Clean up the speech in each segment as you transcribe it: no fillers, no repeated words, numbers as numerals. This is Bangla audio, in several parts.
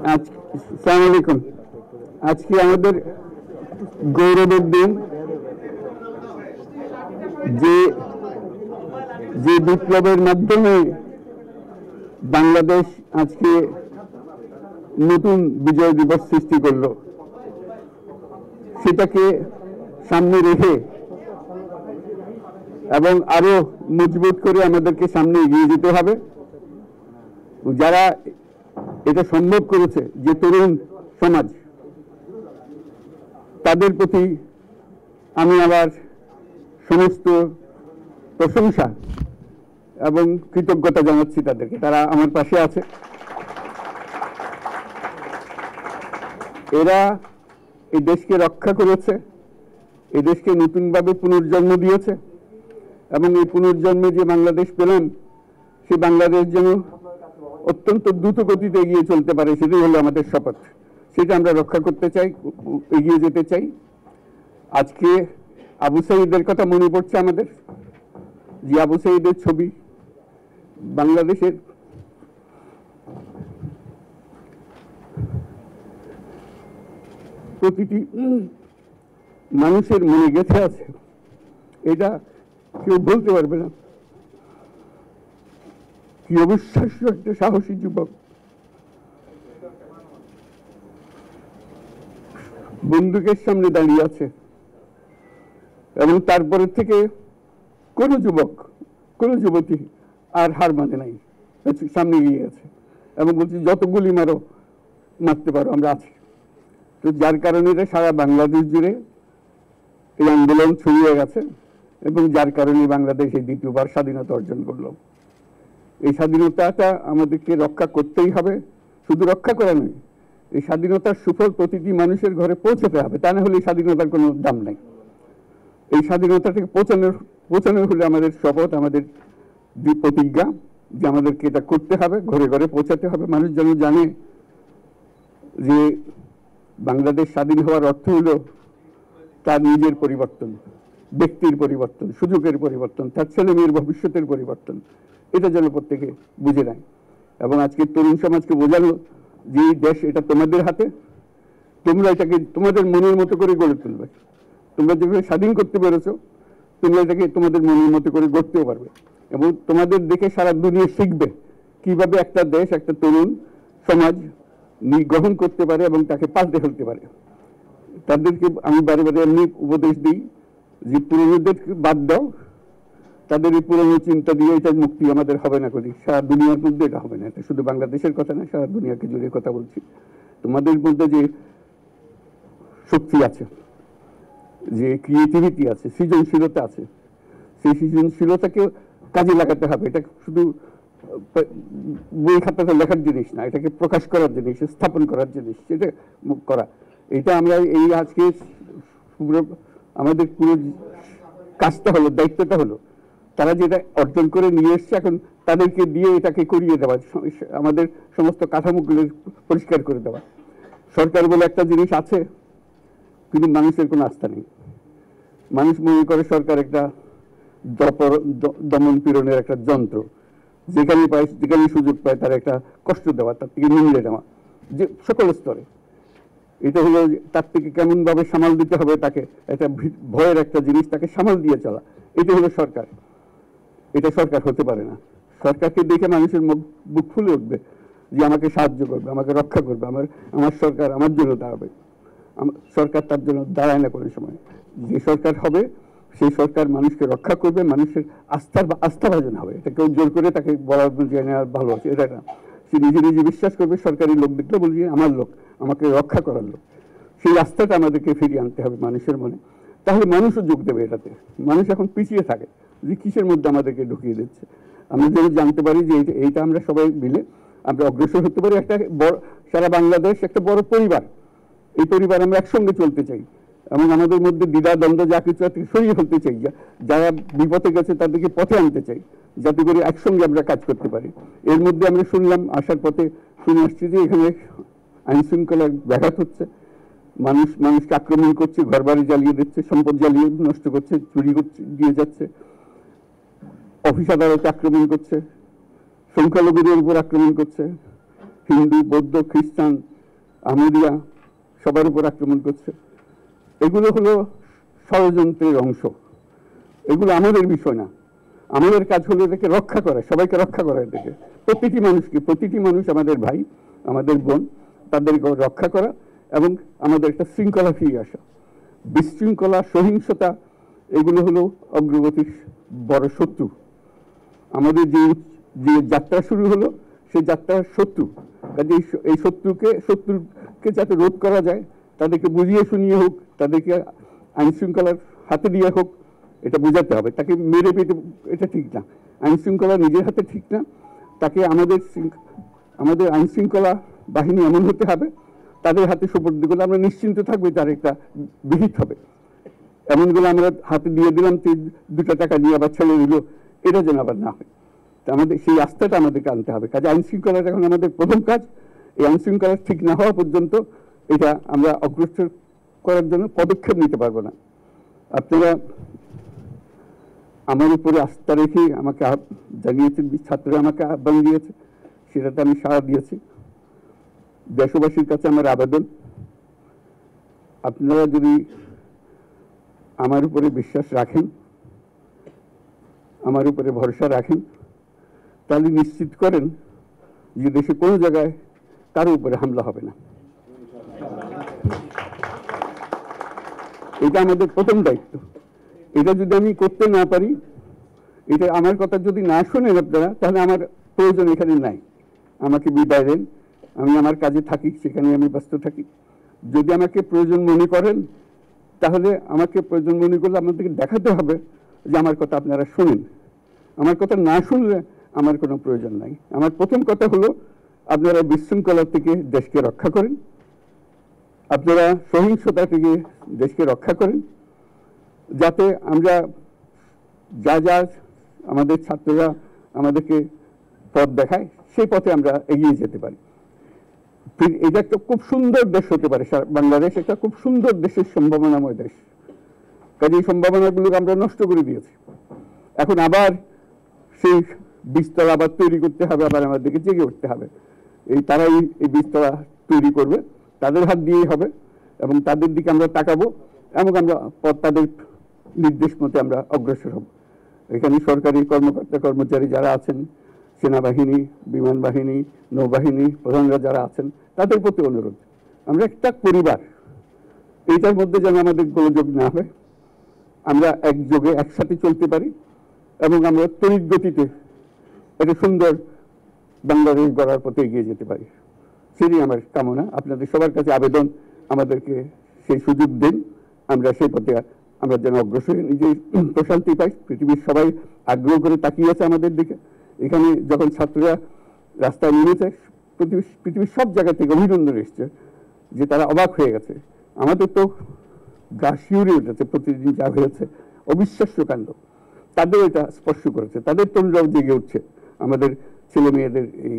আসসালামু আলাইকুম। আজকে আমাদের গৌরবের দিন, যে যে বিপ্লবের মাধ্যমে বাংলাদেশ আজকে নতুন বিজয় দিবস সৃষ্টি করলো, সেটাকে সামনে রেখে এবং আরো মজবুত করে আমাদেরকে সামনে এগিয়ে যেতে হবে। যারা এটা সম্ভব করেছে, যে তরুণ সমাজ, তাদের প্রতি আমি আবার সমস্ত প্রশংসা এবং কৃতজ্ঞতা জানাচ্ছি তাদেরকে। তারা আমার পাশে আছে। এরা এই দেশকে রক্ষা করেছে, এই দেশকে নতুনভাবে পুনর্জন্ম দিয়েছে এবং এই পুনর্জন্মে যে বাংলাদেশ পেলাম, সেই বাংলাদেশ যেন অত্যন্ত দ্রুত গতিতে এগিয়ে চলতে পারে, সেটাই হলো আমাদের শপথ। সেটা আমরা রক্ষা করতে চাই, এগিয়ে যেতে চাই। আজকে আবু সাঈদের কথা মনে পড়ছে আমাদের, যে আবু সাঈদের ছবি বাংলাদেশের প্রতিটি মানুষের মনে গেঁথে আছে। এটা কেউ বলতে পারবে না। কি অবিশ্বাস্য একটা সাহসী যুবক, বন্দুকের সামনে দাঁড়িয়ে আছে এবং তারপরে থেকে কোন যুবক, কোন যুবতী আর হার মানে নাই, সামনে এগিয়ে গেছে এবং বলছি যত গুলি মারো, মারতে পারো, আমরা আছি। তো যার কারণে এটা সারা বাংলাদেশ জুড়ে এই আন্দোলন ছড়িয়ে গেছে এবং যার কারণে বাংলাদেশ এই দ্বিতীয়বার স্বাধীনতা অর্জন করলো। এই স্বাধীনতাটা আমাদেরকে রক্ষা করতেই হবে। শুধু রক্ষা করা নয়, এই স্বাধীনতার সুফল প্রতিটি মানুষের ঘরে পৌঁছাতে হবে। তা না হলে এই স্বাধীনতার কোনো দাম নাই। এই স্বাধীনতাটাকে পৌঁছানোর হলে আমাদের শপথ, আমাদের প্রতিজ্ঞা যে আমাদেরকে এটা করতে হবে, ঘরে ঘরে পৌঁছাতে হবে। মানুষ যেন জানে যে বাংলাদেশ স্বাধীন হওয়ার অর্থ হলো তার নিজের পরিবর্তন, ব্যক্তির পরিবর্তন, সুযোগের পরিবর্তন, তার ছেলে মেয়ের ভবিষ্যতের পরিবর্তন। এটা যেন প্রত্যেকে বুঝে নেয় এবং আজকে তরুণ সমাজকে বোঝানো যে এই দেশ এটা তোমাদের হাতে, তোমরা এটাকে তোমাদের মনের মতো করে গড়ে তুলবে। তোমরা যেভাবে স্বাধীন করতে পেরেছো, তোমরা এটাকে তোমাদের মনের মতো করে গড়তেও পারবে এবং তোমাদের দেখে সারা দুনিয়া শিখবে কিভাবে একটা দেশ, একটা তরুণ সমাজ গ্রহণ করতে পারে এবং তাকে পাল্টে ফেলতে পারে। তাদেরকে আমি বারে বারে এমনি উপদেশ দিই যে পুরনোদেরকে বাদ দাও, তাদের এই পুরনো চিন্তা দিয়ে এটা মুক্তি আমাদের হবে না। করি সারা দুনিয়ার মধ্যে এটা হবে না। এটা শুধু বাংলাদেশের কথা না, সারা দুনিয়াকে জুড়ে কথা বলছি। তোমাদের মধ্যে যে শক্তি আছে, যে ক্রিয়েটিভিটি আছে, সৃজনশীলতা আছে, সেই সৃজনশীলতাকে কাজে লাগাতে হবে। এটা শুধু বই খাতাতে লেখার জিনিস না, এটাকে প্রকাশ করার জিনিস, স্থাপন করার জিনিস, এটা করা। এটা আমরা এই আজকে আমাদের পুরো কাজটা হলো, দায়িত্বটা হলো, তারা যেটা অর্জন করে নিয়ে এসছে এখন তাদেরকে দিয়ে এটাকে করিয়ে দেওয়া, আমাদের সমস্ত কাঠামোগুলো পরিষ্কার করে দেওয়া। সরকার বলে একটা জিনিস আছে, কিন্তু মানুষের কোনো আস্থা নেই। মানুষ মনে করে সরকার একটা দমন পীড়নের একটা যন্ত্র, যেখানে পায়, যেখানে সুযোগ পায় তার একটা কষ্ট দেওয়া, তার থেকে নিংড়ে দেওয়া, যে সকল স্তরে। এটা হলো তার থেকে কেমন ভাবে সামাল দিতে হবে, তাকে একটা ভয়ের একটা জিনিস, তাকে সামাল দিয়ে চলা। এটা হলো সরকার। এটা সরকার হতে পারে না। সরকারকে দেখে মানুষের বুক ফুলে উঠবে যে আমাকে সাহায্য করবে, আমাকে রক্ষা করবে, আমার সরকার আমার জন্য দাঁড়াবে। সরকার তার জন্য দাঁড়ায় না কোনো সময়। যে সরকার হবে সেই সরকার মানুষকে রক্ষা করবে, মানুষের আস্থাভাজন হবে। এটা কেউ জোর করে তাকে বলার জন্য ভালো আছে, এটা না। সে নিজে নিজে বিশ্বাস করবে, সরকারি লোক দেখলে বলবে আমার লোক, আমাকে রক্ষা করার লোক। সেই আস্থাটা আমাদেরকে ফিরিয়ে আনতে হবে মানুষের মনে। তাহলে মানুষও যোগ দেবে এটাতে। মানুষ এখন পিছিয়ে থাকে যে কিসের মধ্যে আমাদেরকে ঢুকিয়ে দিচ্ছে। আমরা যদি জানতে পারি যে এইটা আমরা সবাই মিলে আমরা অগ্রসর হতে পারি। একটা বড়, সারা বাংলাদেশ একটা বড় পরিবার। এই পরিবার আমরা একসঙ্গে চলতে চাই এবং আমাদের মধ্যে দ্বিধা দ্বন্দ্ব যা কিছু সরিয়ে ফেলতে চাই। যারা বিপথে গেছে তাদেরকে পথে আনতে চাই, যাতে করে একসঙ্গে আমরা কাজ করতে পারি। এর মধ্যে আমরা শুনলাম, আসার পথে শুনে আসছি যে এখানে আইন শৃঙ্খলার ব্যাঘাত হচ্ছে, মানুষকে আক্রমণ করছে, ঘরবাড়ি জ্বালিয়ে দিচ্ছে, সম্পদ জ্বালিয়ে নষ্ট করছে, চুরি করছে, দিয়ে যাচ্ছে, অফিস আদালতে আক্রমণ করছে, সংখ্যালঘুদের উপর আক্রমণ করছে, হিন্দু, বৌদ্ধ, খ্রিস্টান, আহমদিয়া সবার উপর আক্রমণ করছে। এগুলো হলো ষড়যন্ত্রের অংশ। এগুলো আমাদের বিষয় না। আমাদের কাজ হলো এটাকে রক্ষা করা, সবাইকে রক্ষা করা। এটাকে প্রতিটি মানুষ আমাদের ভাই, আমাদের বোন, তাদেরকে রক্ষা করা এবং আমাদের একটা শৃঙ্খলা ফিরিয়ে আসা। বিশৃঙ্খলা, সহিংসতা এগুলো হলো অগ্রগতির বড় শত্রু। আমাদের যে যাত্রা শুরু হলো সেই যাত্রার শত্রু। কাজে এই শত্রুকে যাতে রোধ করা যায়, তাদেরকে বুঝিয়ে শুনিয়ে হোক, তাদেরকে আইন শৃঙ্খলার হাতে দিয়ে হোক, এটা বোঝাতে হবে। তাকে মেরে পেটে এটা ঠিক না। আইন শৃঙ্খলা নিজের হাতে ঠিক না। তাকে আমাদের আইন শৃঙ্খলা বাহিনী এমন হতে হবে, তাদের হাতে সুপর্দ করলে আমরা নিশ্চিন্ত থাকবো, তার একটা বিহিত হবে। এমনগুলো আমরা হাতে দিয়ে দিলাম, 2 টাকা দিয়ে আবার ছেড়ে দিল, এটা যেন আবার না হয়। তা আমাদের সেই আস্থাটা আমাদেরকে আনতে হবে। কাজে আইন শৃঙ্খলাটা এখন আমাদের প্রথম কাজ। এই আইন শৃঙ্খলা ঠিক না হওয়া পর্যন্ত এটা আমরা অগ্রসর করার জন্য পদক্ষেপ নিতে পারবো না। আপনারা আমার উপরে আস্থা রেখে আমাকে জানিয়েছেন, ছাত্ররা আমাকে আহ্বান দিয়েছে, সেটাতে আমি সাড়া দিয়েছি। দেশবাসীর কাছে আমার আবেদন, আপনারা যদি আমার উপরে বিশ্বাস রাখেন, আমার উপরে ভরসা রাখেন, তাহলে নিশ্চিত করেন যে দেশে কোনো জায়গায় কারো উপরে হামলা হবে না। এটা আমাদের প্রথম দায়িত্ব। এটা যদি আমি করতে না পারি, এটা আমার কথা যদি না শোনেন আপনারা, তাহলে আমার প্রয়োজন এখানে নাই। আমাকে বিদায় দেন, আমি আমার কাজে থাকি, সেখানে আমি ব্যস্ত থাকি। যদি আমাকে প্রয়োজন মনে করেন, তাহলে আমাকে প্রয়োজন মনে করলে আপনাদেরকে দেখাতে হবে যে আমার কথা আপনারা শোনেন। আমার কথা না শুনলে আমার কোনো প্রয়োজন নাই। আমার প্রথম কথা হলো, আপনারা বিশৃঙ্খলা থেকে দেশকে রক্ষা করেন, আপনারা সহিংসতা থেকে দেশকে রক্ষা করেন, যাতে আমরা যা আমাদের ছাত্ররা আমাদেরকে পথ দেখায়, সেই পথে আমরা এগিয়ে যেতে পারি। এটা একটা খুব সুন্দর দেশ হতে পারে। বাংলাদেশ একটা খুব সুন্দর দেশের সম্ভাবনাময় দেশ। কাজে এই সম্ভাবনাগুলোকে আমরা নষ্ট করে দিয়েছি। এখন আবার সেই বীজতলা আবার তৈরি করতে হবে, আবার আমাদেরকে জেগে উঠতে হবে। তারাই এই বীজতলা তৈরি করবে, তাদের হাত দিয়েই হবে, এবং তাদের দিকে আমরা তাকাবো এবং আমরা তাদের নির্দেশ মতে আমরা অগ্রসর হব। এখানে সরকারি কর্মকর্তা কর্মচারী যারা আছেন, সেনাবাহিনী, বিমান বাহিনী, নৌবাহিনী প্রধানরা যারা আছেন, তাদের প্রতি অনুরোধ, আমরা একটা পরিবার, এইটার মধ্যে যেন আমাদের গোলযোগ না হয়, আমরা একযোগে একসাথে চলতে পারি এবং আমরা তড়িৎ গতিতে একটা সুন্দর বাংলাদেশ গড়ার পথে এগিয়ে যেতে পারি। সেটাই আমার কামনা। আপনাদের সবার কাছে আবেদন, আমাদেরকে সেই সুযোগ দিন, আমরা সেই পথে আমরা যেন অগ্রসর নিজেই প্রশান্তি পাই। পৃথিবীর সবাই আগ্রহ করে তাকিয়ে আছে আমাদের দিকে। এখানে যখন ছাত্ররা রাস্তায় নেমেছে, পৃথিবীর সব জায়গা থেকে অভিনন্দন এসছে, যে তারা অবাক হয়ে গেছে। আমাদের তো গা শিউরে উঠেছে, প্রতিদিন যা হয়েছে অবিশ্বাস্য কাণ্ড। তাদের এটা স্পর্শ করেছে, তাদের তরুণরাও জেগে উঠছে আমাদের ছেলে মেয়েদের এই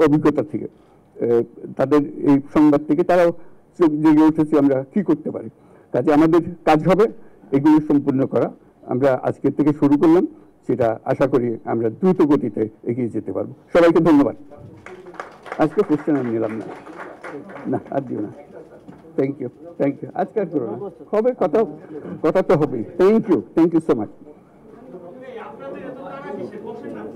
অভিজ্ঞতা থেকে, তাদের এই সংবাদ থেকে তারাও জেগে উঠেছে আমরা কি করতে পারি। কাজে আমাদের কাজ হবে এগুলো সম্পূর্ণ করা। আমরা আজকের থেকে শুরু করলাম, সেটা আশা করি আমরা দ্রুত গতিতে এগিয়ে যেতে পারবো। সবাইকে ধন্যবাদ। আজকে কোশ্চেন আমি নিলাম না, আর দিও না। Thank you. আজকে আর করো না, হবে কথা তো হবেই। Thank you so much.